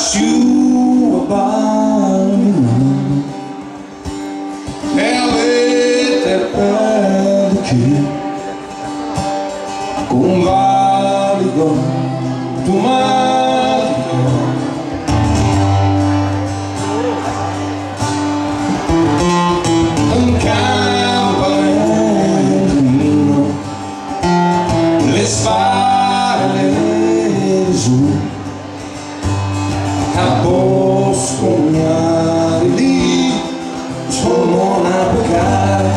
Stassiu abbandonato e avete perché con valido automatico un campanellino le spade su a boscognare lì sono a peccare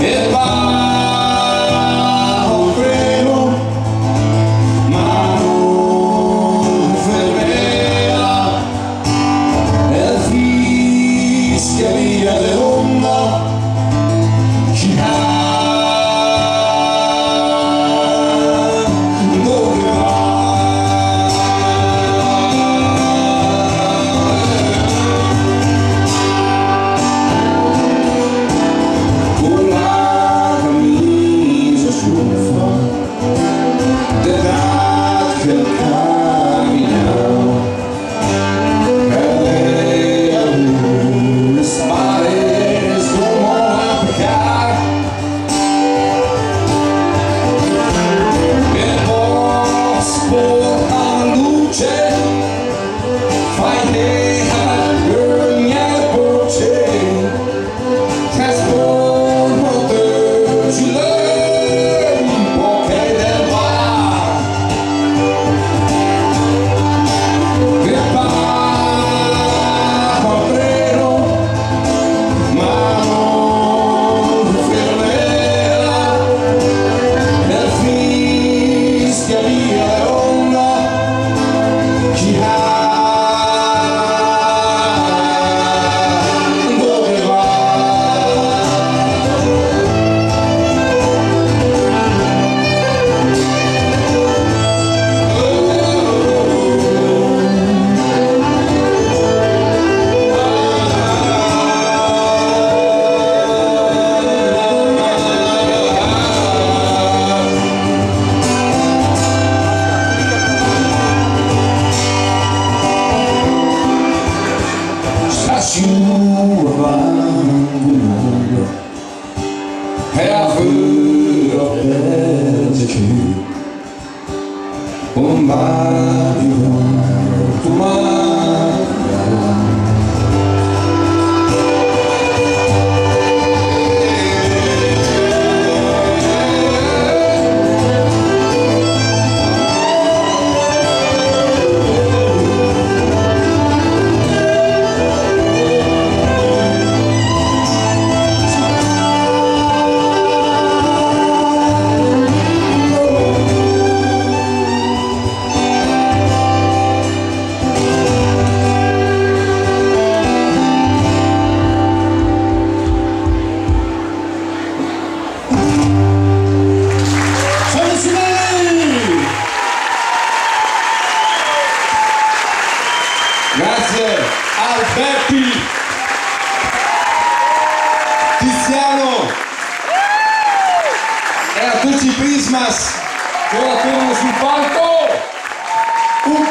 e va un treno ma non fermerà e fischia via dell'onda chi ha abbandonato e avrò perché un bacio grazie al Bepi, e a tutti i Prismas che ora tornano sul palco. Un